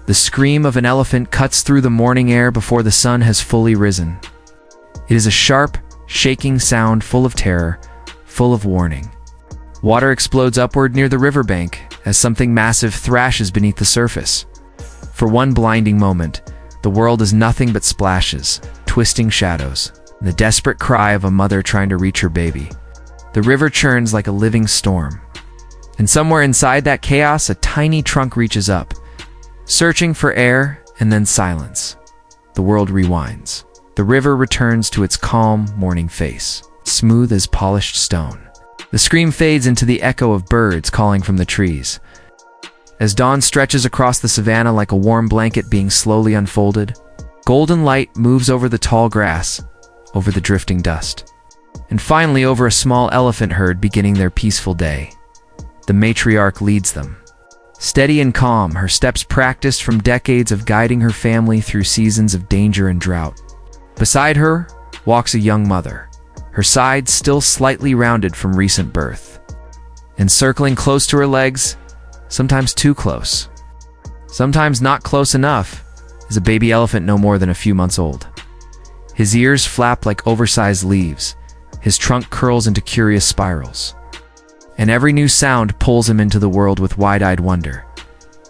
The scream of an elephant cuts through the morning air before the sun has fully risen. It is a sharp, shaking sound full of terror, full of warning. Water explodes upward near the riverbank as something massive thrashes beneath the surface. For one blinding moment, the world is nothing but splashes, twisting shadows, and the desperate cry of a mother trying to reach her baby. The river churns like a living storm. And somewhere inside that chaos, a tiny trunk reaches up, searching for air, and then silence. The world rewinds. The river returns to its calm, morning face, smooth as polished stone. The scream fades into the echo of birds calling from the trees. As dawn stretches across the savannah like a warm blanket being slowly unfolded, golden light moves over the tall grass, over the drifting dust, and finally over a small elephant herd beginning their peaceful day. The matriarch leads them. Steady and calm, her steps practiced from decades of guiding her family through seasons of danger and drought. Beside her walks a young mother, her sides still slightly rounded from recent birth. And circling close to her legs, sometimes too close, sometimes not close enough, is a baby elephant no more than a few months old. His ears flap like oversized leaves, his trunk curls into curious spirals. And every new sound pulls him into the world with wide-eyed wonder.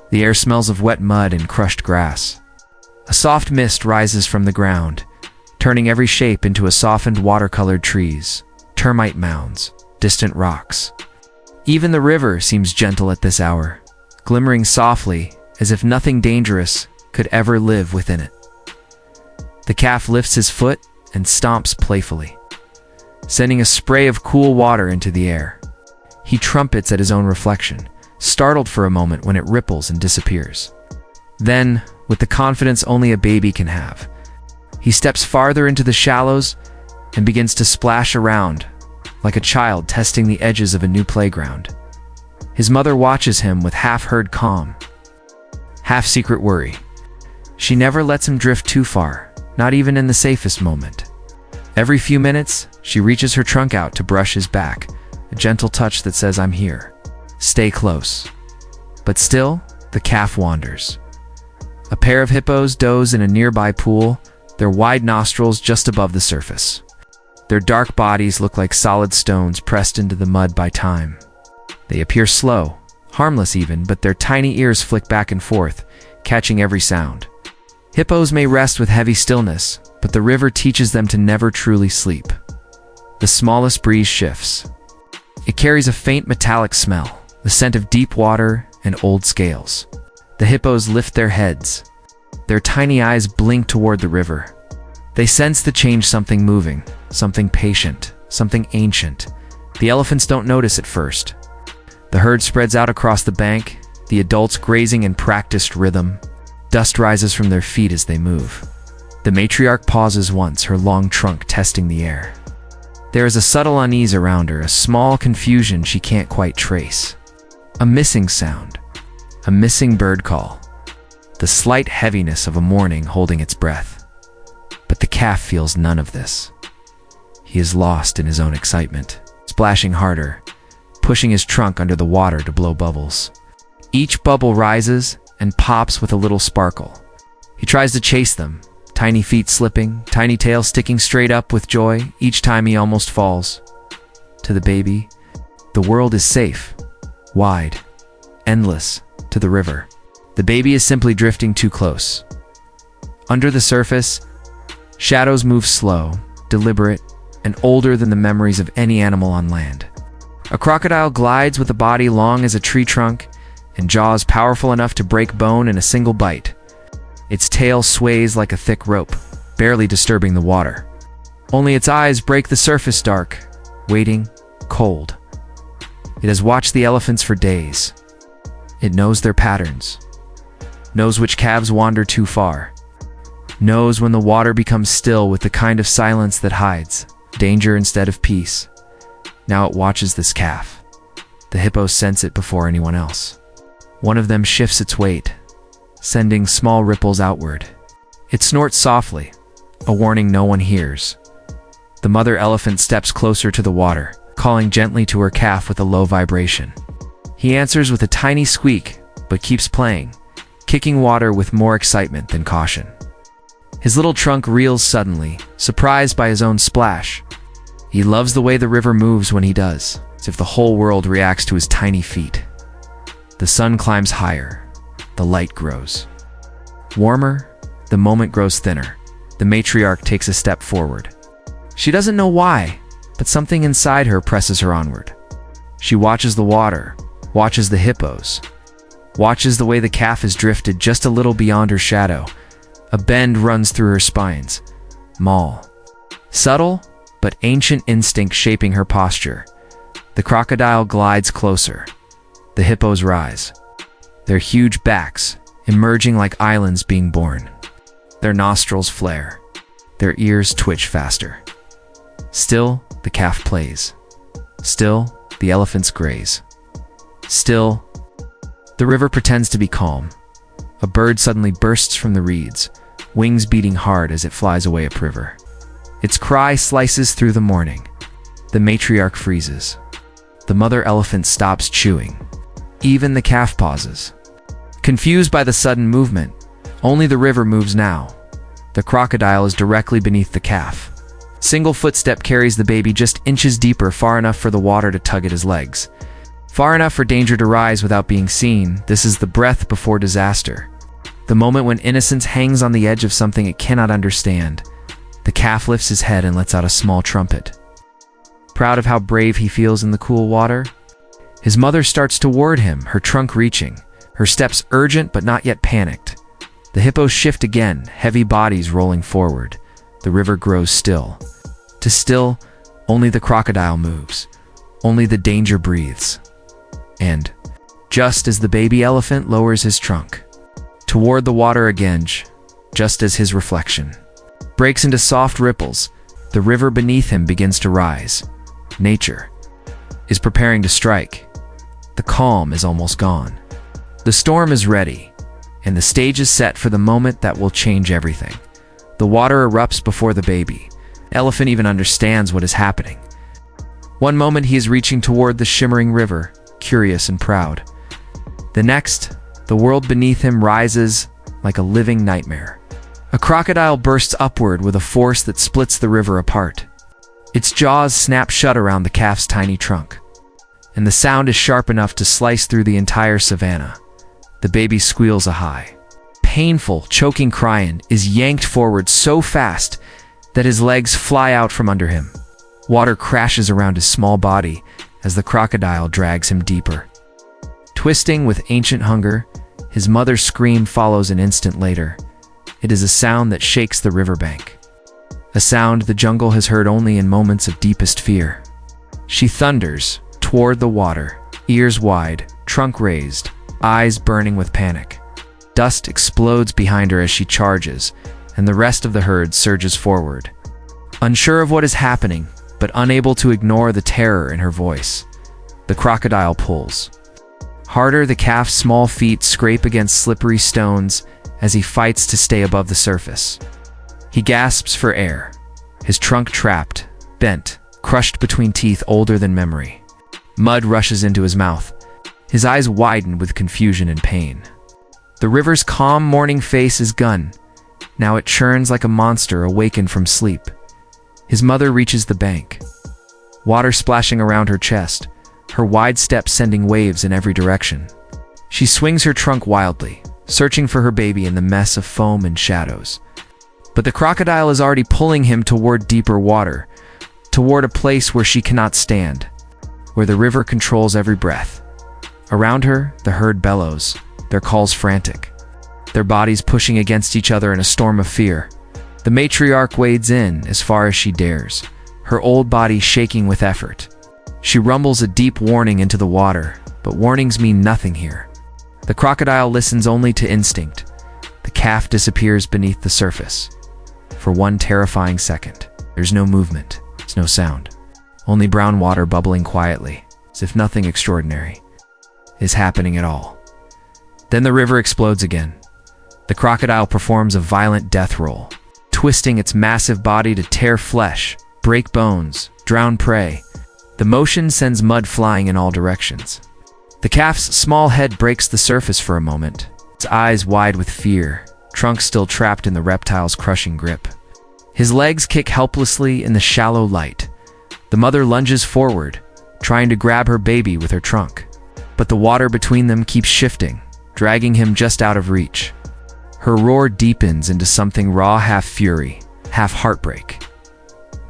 The air smells of wet mud and crushed grass. A soft mist rises from the ground, turning every shape into a softened watercolored trees, termite mounds, distant rocks. Even the river seems gentle at this hour, glimmering softly as if nothing dangerous could ever live within it. The calf lifts his foot and stomps playfully, sending a spray of cool water into the air. He trumpets at his own reflection, startled for a moment when it ripples and disappears. Then, with the confidence only a baby can have, he steps farther into the shallows and begins to splash around, like a child testing the edges of a new playground. His mother watches him with half-heard calm, half-secret worry. She never lets him drift too far, not even in the safest moment. Every few minutes, she reaches her trunk out to brush his back, a gentle touch that says, "I'm here. Stay close." But still, the calf wanders. A pair of hippos doze in a nearby pool, their wide nostrils just above the surface. Their dark bodies look like solid stones pressed into the mud by time. They appear slow, harmless even, but their tiny ears flick back and forth, catching every sound. Hippos may rest with heavy stillness, but the river teaches them to never truly sleep. The smallest breeze shifts. It carries a faint metallic smell, the scent of deep water and old scales. The hippos lift their heads. Their tiny eyes blink toward the river. They sense the change, something moving, something patient, something ancient. The elephants don't notice at first. The herd spreads out across the bank, the adults grazing in practiced rhythm. Dust rises from their feet as they move. The matriarch pauses once, her long trunk testing the air. There is a subtle unease around her, a small confusion she can't quite trace. A missing sound, a missing bird call, the slight heaviness of a morning holding its breath. But the calf feels none of this. He is lost in his own excitement, splashing harder, pushing his trunk under the water to blow bubbles. Each bubble rises and pops with a little sparkle. He tries to chase them, tiny feet slipping, tiny tail sticking straight up with joy each time he almost falls. To the baby, the world is safe, wide, endless, to the river. The baby is simply drifting too close. Under the surface, shadows move slow, deliberate, and older than the memories of any animal on land. A crocodile glides with a body long as a tree trunk and jaws powerful enough to break bone in a single bite. Its tail sways like a thick rope, barely disturbing the water. Only its eyes break the surface dark, waiting, cold. It has watched the elephants for days. It knows their patterns, knows which calves wander too far, knows when the water becomes still with the kind of silence that hides danger instead of peace. Now it watches this calf. The hippos sense it before anyone else. One of them shifts its weight, sending small ripples outward. It snorts softly, a warning no one hears. The mother elephant steps closer to the water, calling gently to her calf with a low vibration. He answers with a tiny squeak, but keeps playing, kicking water with more excitement than caution. His little trunk reels suddenly, surprised by his own splash. He loves the way the river moves when he does, as if the whole world reacts to his tiny feet. The sun climbs higher. The light grows. Warmer, the moment grows thinner. The matriarch takes a step forward. She doesn't know why, but something inside her presses her onward. She watches the water, watches the hippos, watches the way the calf is drifted just a little beyond her shadow. A bend runs through her spines. Maul. Subtle, but ancient instinct shaping her posture. The crocodile glides closer. The hippos rise. Their huge backs, emerging like islands being born. Their nostrils flare. Their ears twitch faster. Still, the calf plays. Still, the elephants graze. Still, the river pretends to be calm. A bird suddenly bursts from the reeds, wings beating hard as it flies away upriver. Its cry slices through the morning. The matriarch freezes. The mother elephant stops chewing. Even the calf pauses. Confused by the sudden movement, only the river moves now. The crocodile is directly beneath the calf. Single footstep carries the baby just inches deeper, far enough for the water to tug at his legs. Far enough for danger to rise without being seen. This is the breath before disaster. The moment when innocence hangs on the edge of something it cannot understand. The calf lifts his head and lets out a small trumpet. Proud of how brave he feels in the cool water, his mother starts toward him, her trunk reaching, her steps urgent but not yet panicked. The hippos shift again, heavy bodies rolling forward. The river grows still. To still, only the crocodile moves. Only the danger breathes. And, just as the baby elephant lowers his trunk, toward the water again, just as his reflection breaks into soft ripples, the river beneath him begins to rise. Nature is preparing to strike. The calm is almost gone. The storm is ready, and the stage is set for the moment that will change everything. The water erupts before the baby. The elephant even understands what is happening. One moment he is reaching toward the shimmering river, curious and proud. The next, the world beneath him rises like a living nightmare. A crocodile bursts upward with a force that splits the river apart. Its jaws snap shut around the calf's tiny trunk, and the sound is sharp enough to slice through the entire savanna. The baby squeals a high, painful, choking cry is yanked forward so fast that his legs fly out from under him. Water crashes around his small body as the crocodile drags him deeper. Twisting with ancient hunger, his mother's scream follows an instant later. It is a sound that shakes the riverbank. A sound the jungle has heard only in moments of deepest fear. She thunders toward the water, ears wide, trunk raised, eyes burning with panic. Dust explodes behind her as she charges, and the rest of the herd surges forward. Unsure of what is happening, but unable to ignore the terror in her voice, the crocodile pulls. Harder, the calf's small feet scrape against slippery stones as he fights to stay above the surface. He gasps for air, his trunk trapped, bent, crushed between teeth older than memory. Mud rushes into his mouth. His eyes widen with confusion and pain. The river's calm morning face is gone. Now it churns like a monster awakened from sleep. His mother reaches the bank, water splashing around her chest, her wide steps sending waves in every direction. She swings her trunk wildly, searching for her baby in the mess of foam and shadows. But the crocodile is already pulling him toward deeper water, toward a place where she cannot stand, where the river controls every breath. Around her, the herd bellows, their calls frantic, their bodies pushing against each other in a storm of fear. The matriarch wades in as far as she dares, her old body shaking with effort. She rumbles a deep warning into the water, but warnings mean nothing here. The crocodile listens only to instinct. The calf disappears beneath the surface. For one terrifying second, there's no movement, there's no sound. Only brown water bubbling quietly, as if nothing extraordinary is happening at all. Then the river explodes again. The crocodile performs a violent death roll, twisting its massive body to tear flesh, break bones, drown prey. The motion sends mud flying in all directions. The calf's small head breaks the surface for a moment, its eyes wide with fear, trunk still trapped in the reptile's crushing grip. His legs kick helplessly in the shallow light. The mother lunges forward, trying to grab her baby with her trunk. But the water between them keeps shifting, dragging him just out of reach. Her roar deepens into something raw, half fury, half heartbreak.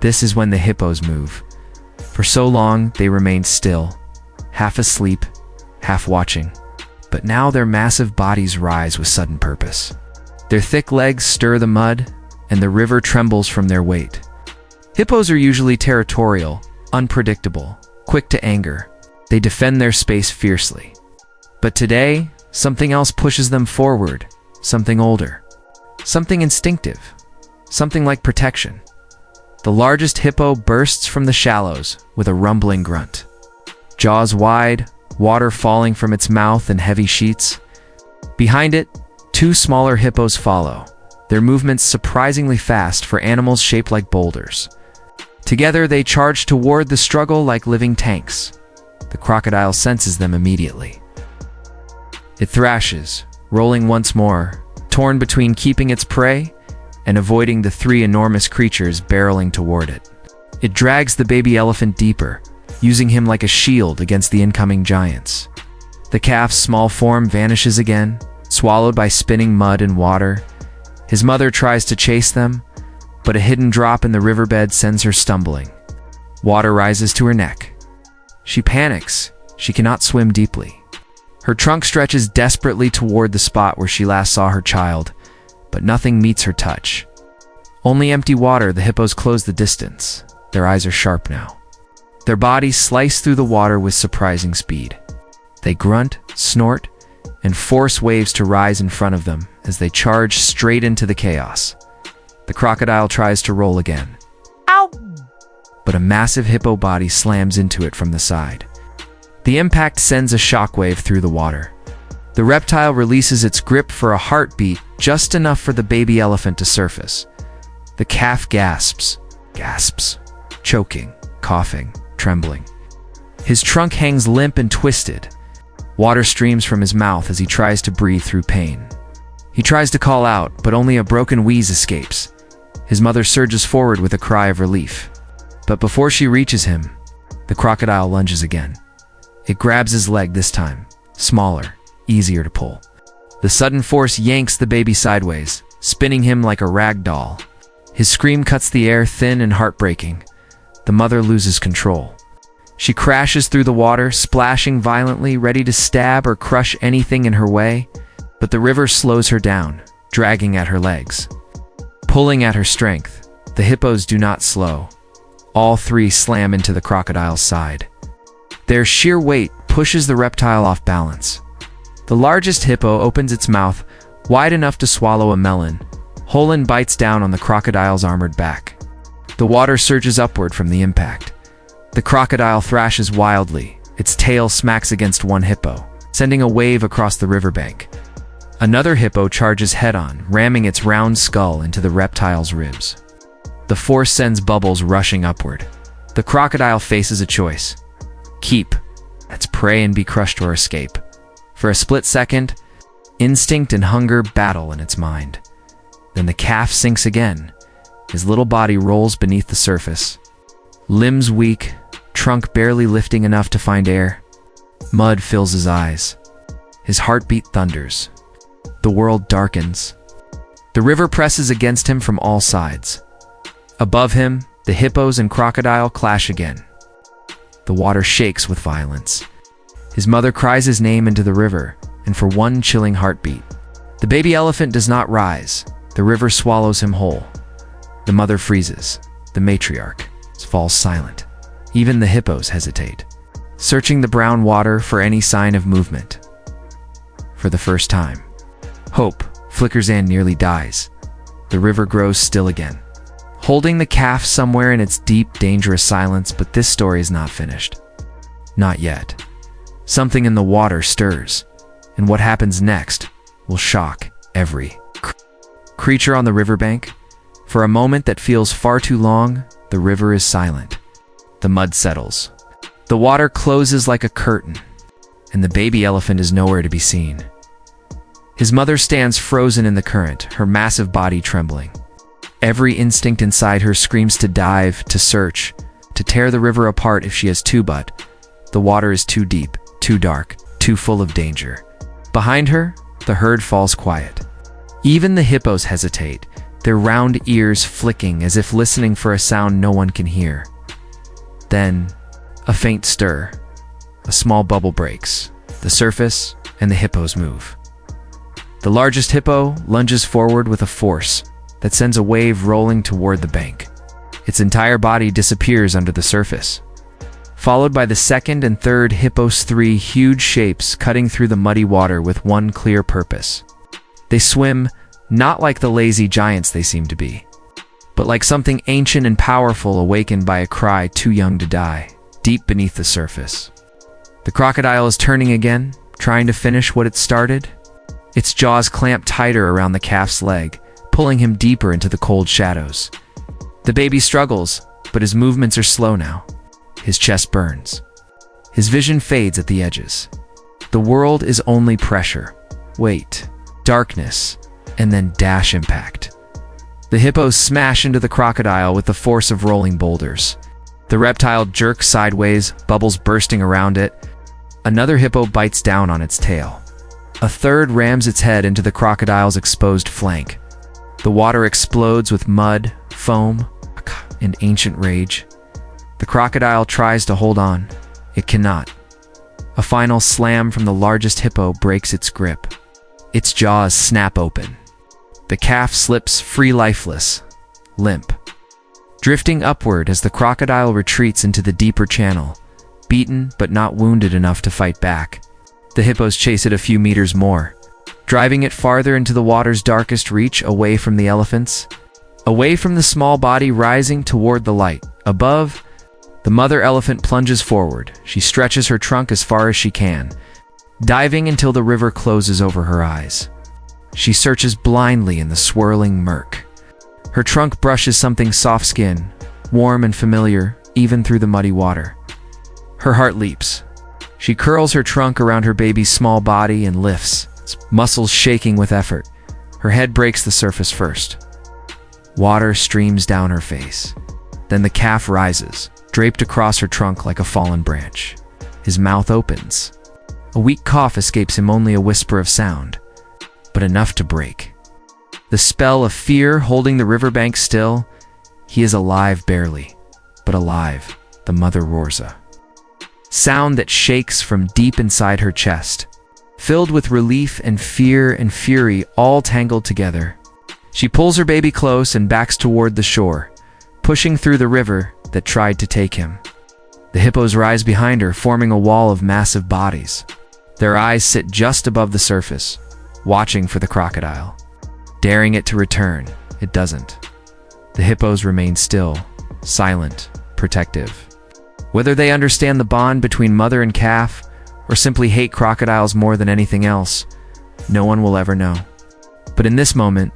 This is when the hippos move. For so long, they remained still, half asleep, half watching. But now their massive bodies rise with sudden purpose. Their thick legs stir the mud, and the river trembles from their weight. Hippos are usually territorial, unpredictable, quick to anger. They defend their space fiercely. But today, something else pushes them forward, something older, something instinctive, something like protection. The largest hippo bursts from the shallows with a rumbling grunt. Jaws wide, water falling from its mouth in heavy sheets. Behind it, two smaller hippos follow, their movements surprisingly fast for animals shaped like boulders. Together, they charge toward the struggle like living tanks. The crocodile senses them immediately. It thrashes, rolling once more, torn between keeping its prey and avoiding the three enormous creatures barreling toward it. It drags the baby elephant deeper, using him like a shield against the incoming giants. The calf's small form vanishes again, swallowed by spinning mud and water. His mother tries to chase them, but a hidden drop in the riverbed sends her stumbling. Water rises to her neck. She panics. She cannot swim deeply. Her trunk stretches desperately toward the spot where she last saw her child, but nothing meets her touch. Only empty water. The hippos close the distance. Their eyes are sharp now. Their bodies slice through the water with surprising speed. They grunt, snort, and force waves to rise in front of them as they charge straight into the chaos. The crocodile tries to roll again. Ow! But a massive hippo body slams into it from the side. The impact sends a shockwave through the water. The reptile releases its grip for a heartbeat, just enough for the baby elephant to surface. The calf gasps, choking, coughing, trembling. His trunk hangs limp and twisted. Water streams from his mouth as he tries to breathe through pain. He tries to call out, but only a broken wheeze escapes. His mother surges forward with a cry of relief. But before she reaches him, the crocodile lunges again. It grabs his leg this time, smaller, easier to pull. The sudden force yanks the baby sideways, spinning him like a rag doll. His scream cuts the air, thin and heartbreaking. The mother loses control. She crashes through the water, splashing violently, ready to stab or crush anything in her way. But the river slows her down, dragging at her legs. Pulling at her strength, the hippos do not slow. All three slam into the crocodile's side. Their sheer weight pushes the reptile off balance. The largest hippo opens its mouth, wide enough to swallow a melon. Holland bites down on the crocodile's armored back. The water surges upward from the impact. The crocodile thrashes wildly. Its tail smacks against one hippo, sending a wave across the riverbank. Another hippo charges head-on, ramming its round skull into the reptile's ribs. The force sends bubbles rushing upward. The crocodile faces a choice. Keep. That's prey and be crushed or escape. For a split second, instinct and hunger battle in its mind. Then the calf sinks again. His little body rolls beneath the surface. Limbs weak, trunk barely lifting enough to find air. Mud fills his eyes. His heartbeat thunders. The world darkens. The river presses against him from all sides. Above him, the hippos and crocodile clash again. The water shakes with violence. His mother cries his name into the river, and for one chilling heartbeat, the baby elephant does not rise. The river swallows him whole. The mother freezes. The matriarch falls silent. Even the hippos hesitate, searching the brown water for any sign of movement. For the first time, hope flickers and nearly dies. The river grows still again, holding the calf somewhere in its deep, dangerous silence. But this story is not finished. Not yet. Something in the water stirs, and what happens next will shock every creature on the riverbank. For a moment that feels far too long, the river is silent. The mud settles. The water closes like a curtain, and the baby elephant is nowhere to be seen. His mother stands frozen in the current, her massive body trembling. Every instinct inside her screams to dive, to search, to tear the river apart if she has to, but the water is too deep, too dark, too full of danger. Behind her, the herd falls quiet. Even the hippos hesitate, their round ears flicking as if listening for a sound no one can hear. Then, a faint stir. A small bubble breaks, the surface, and the hippos move. The largest hippo lunges forward with a force that sends a wave rolling toward the bank. Its entire body disappears under the surface, followed by the second and third hippos, three huge shapes cutting through the muddy water with one clear purpose. They swim not like the lazy giants they seem to be, but like something ancient and powerful awakened by a cry too young to die, deep beneath the surface. The crocodile is turning again, trying to finish what it started. Its jaws clamp tighter around the calf's leg, pulling him deeper into the cold shadows. The baby struggles, but his movements are slow now. His chest burns. His vision fades at the edges. The world is only pressure, weight, darkness, and then dash impact. The hippos smash into the crocodile with the force of rolling boulders. The reptile jerks sideways, bubbles bursting around it. Another hippo bites down on its tail. A third rams its head into the crocodile's exposed flank. The water explodes with mud, foam, and ancient rage. The crocodile tries to hold on. It cannot. A final slam from the largest hippo breaks its grip. Its jaws snap open. The calf slips free, lifeless, limp, drifting upward as the crocodile retreats into the deeper channel, beaten but not wounded enough to fight back. The hippos chase it a few meters more, driving it farther into the water's darkest reach, away from the elephants, away from the small body rising toward the light. Above, the mother elephant plunges forward. She stretches her trunk as far as she can, diving until the river closes over her eyes. She searches blindly in the swirling murk. Her trunk brushes something soft skin, warm and familiar, even through the muddy water. Her heart leaps. She curls her trunk around her baby's small body and lifts, its muscles shaking with effort. Her head breaks the surface first. Water streams down her face. Then the calf rises, draped across her trunk like a fallen branch. His mouth opens. A weak cough escapes him, only a whisper of sound, but enough to break. The spell of fear holding the riverbank still. He is alive barely, but alive, the mother roars a sound that shakes from deep inside her chest, filled with relief and fear and fury all tangled together. She pulls her baby close and backs toward the shore, pushing through the river that tried to take him. The hippos rise behind her, forming a wall of massive bodies. Their eyes sit just above the surface, watching for the crocodile. Daring it to return, it doesn't. The hippos remain still, silent, protective. Whether they understand the bond between mother and calf, or simply hate crocodiles more than anything else, no one will ever know. But in this moment,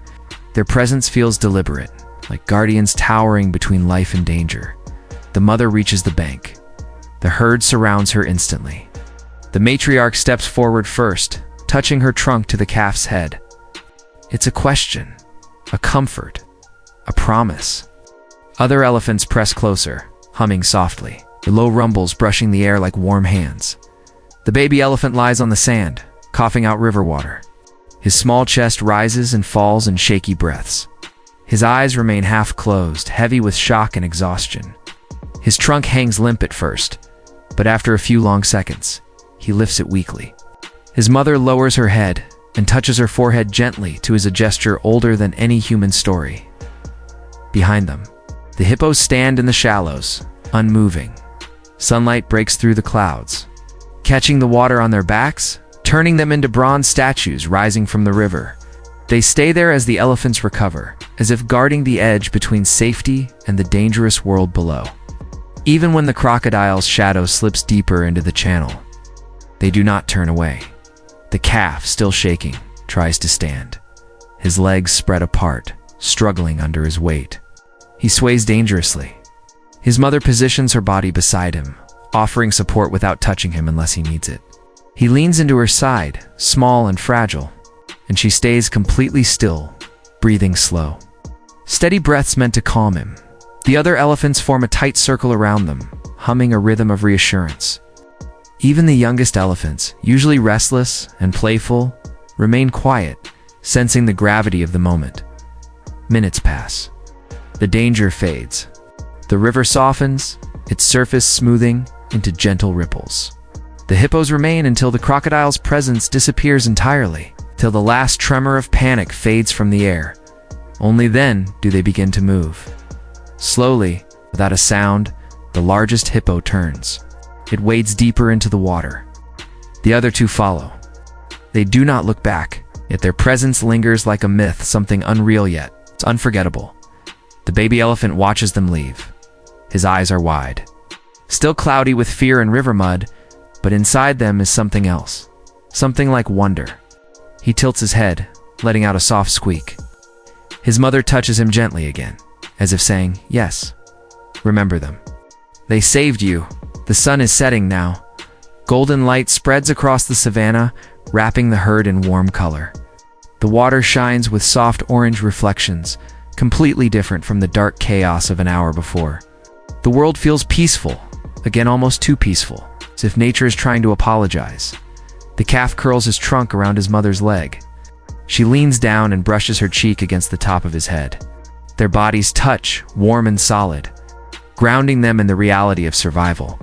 their presence feels deliberate, like guardians towering between life and danger. The mother reaches the bank. The herd surrounds her instantly. The matriarch steps forward first, touching her trunk to the calf's head. It's a question, a comfort, a promise. Other elephants press closer, humming softly, the low rumbles brushing the air like warm hands. The baby elephant lies on the sand, coughing out river water. His small chest rises and falls in shaky breaths. His eyes remain half closed, heavy with shock and exhaustion. His trunk hangs limp at first, but after a few long seconds, he lifts it weakly. His mother lowers her head and touches her forehead gently to a gesture older than any human story. Behind them, the hippos stand in the shallows, unmoving. Sunlight breaks through the clouds, catching the water on their backs, turning them into bronze statues rising from the river. They stay there as the elephants recover, as if guarding the edge between safety and the dangerous world below. Even when the crocodile's shadow slips deeper into the channel, they do not turn away. The calf, still shaking, tries to stand. His legs spread apart, struggling under his weight. He sways dangerously. His mother positions her body beside him, offering support without touching him unless he needs it. He leans into her side, small and fragile, and she stays completely still, breathing slow. Steady breaths meant to calm him. The other elephants form a tight circle around them, humming a rhythm of reassurance. Even the youngest elephants, usually restless and playful, remain quiet, sensing the gravity of the moment. Minutes pass. The danger fades. The river softens, its surface smoothing into gentle ripples. The hippos remain until the crocodile's presence disappears entirely, till the last tremor of panic fades from the air. Only then do they begin to move. Slowly, without a sound, the largest hippo turns. It wades deeper into the water. The other two follow. They do not look back, yet their presence lingers like a myth, something unreal yet. It's unforgettable. The baby elephant watches them leave. His eyes are wide, still cloudy with fear and river mud, but inside them is something else. Something like wonder. He tilts his head, letting out a soft squeak. His mother touches him gently again, as if saying, "Yes, remember them. They saved you. The sun is setting now." Golden light spreads across the savannah, wrapping the herd in warm color. The water shines with soft orange reflections, completely different from the dark chaos of an hour before. The world feels peaceful, again almost too peaceful, as if nature is trying to apologize. The calf curls his trunk around his mother's leg. She leans down and brushes her cheek against the top of his head. Their bodies touch, warm and solid, grounding them in the reality of survival.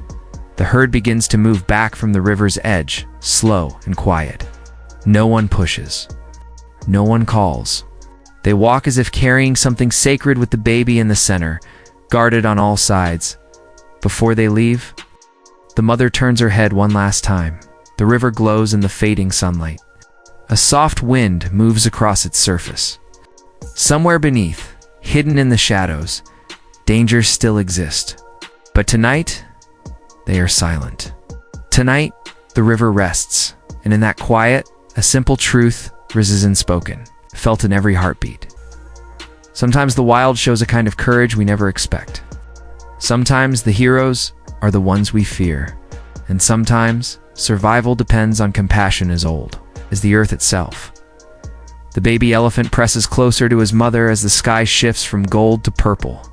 The herd begins to move back from the river's edge, slow and quiet. No one pushes. No one calls. They walk as if carrying something sacred, with the baby in the center, guarded on all sides. Before they leave, the mother turns her head one last time. The river glows in the fading sunlight. A soft wind moves across its surface. Somewhere beneath, hidden in the shadows, dangers still exist. But tonight, they are silent. Tonight, the river rests, and in that quiet, a simple truth risen unspoken, felt in every heartbeat. Sometimes the wild shows a kind of courage we never expect. Sometimes the heroes are the ones we fear, and sometimes survival depends on compassion as old as the earth itself. The baby elephant presses closer to his mother as the sky shifts from gold to purple.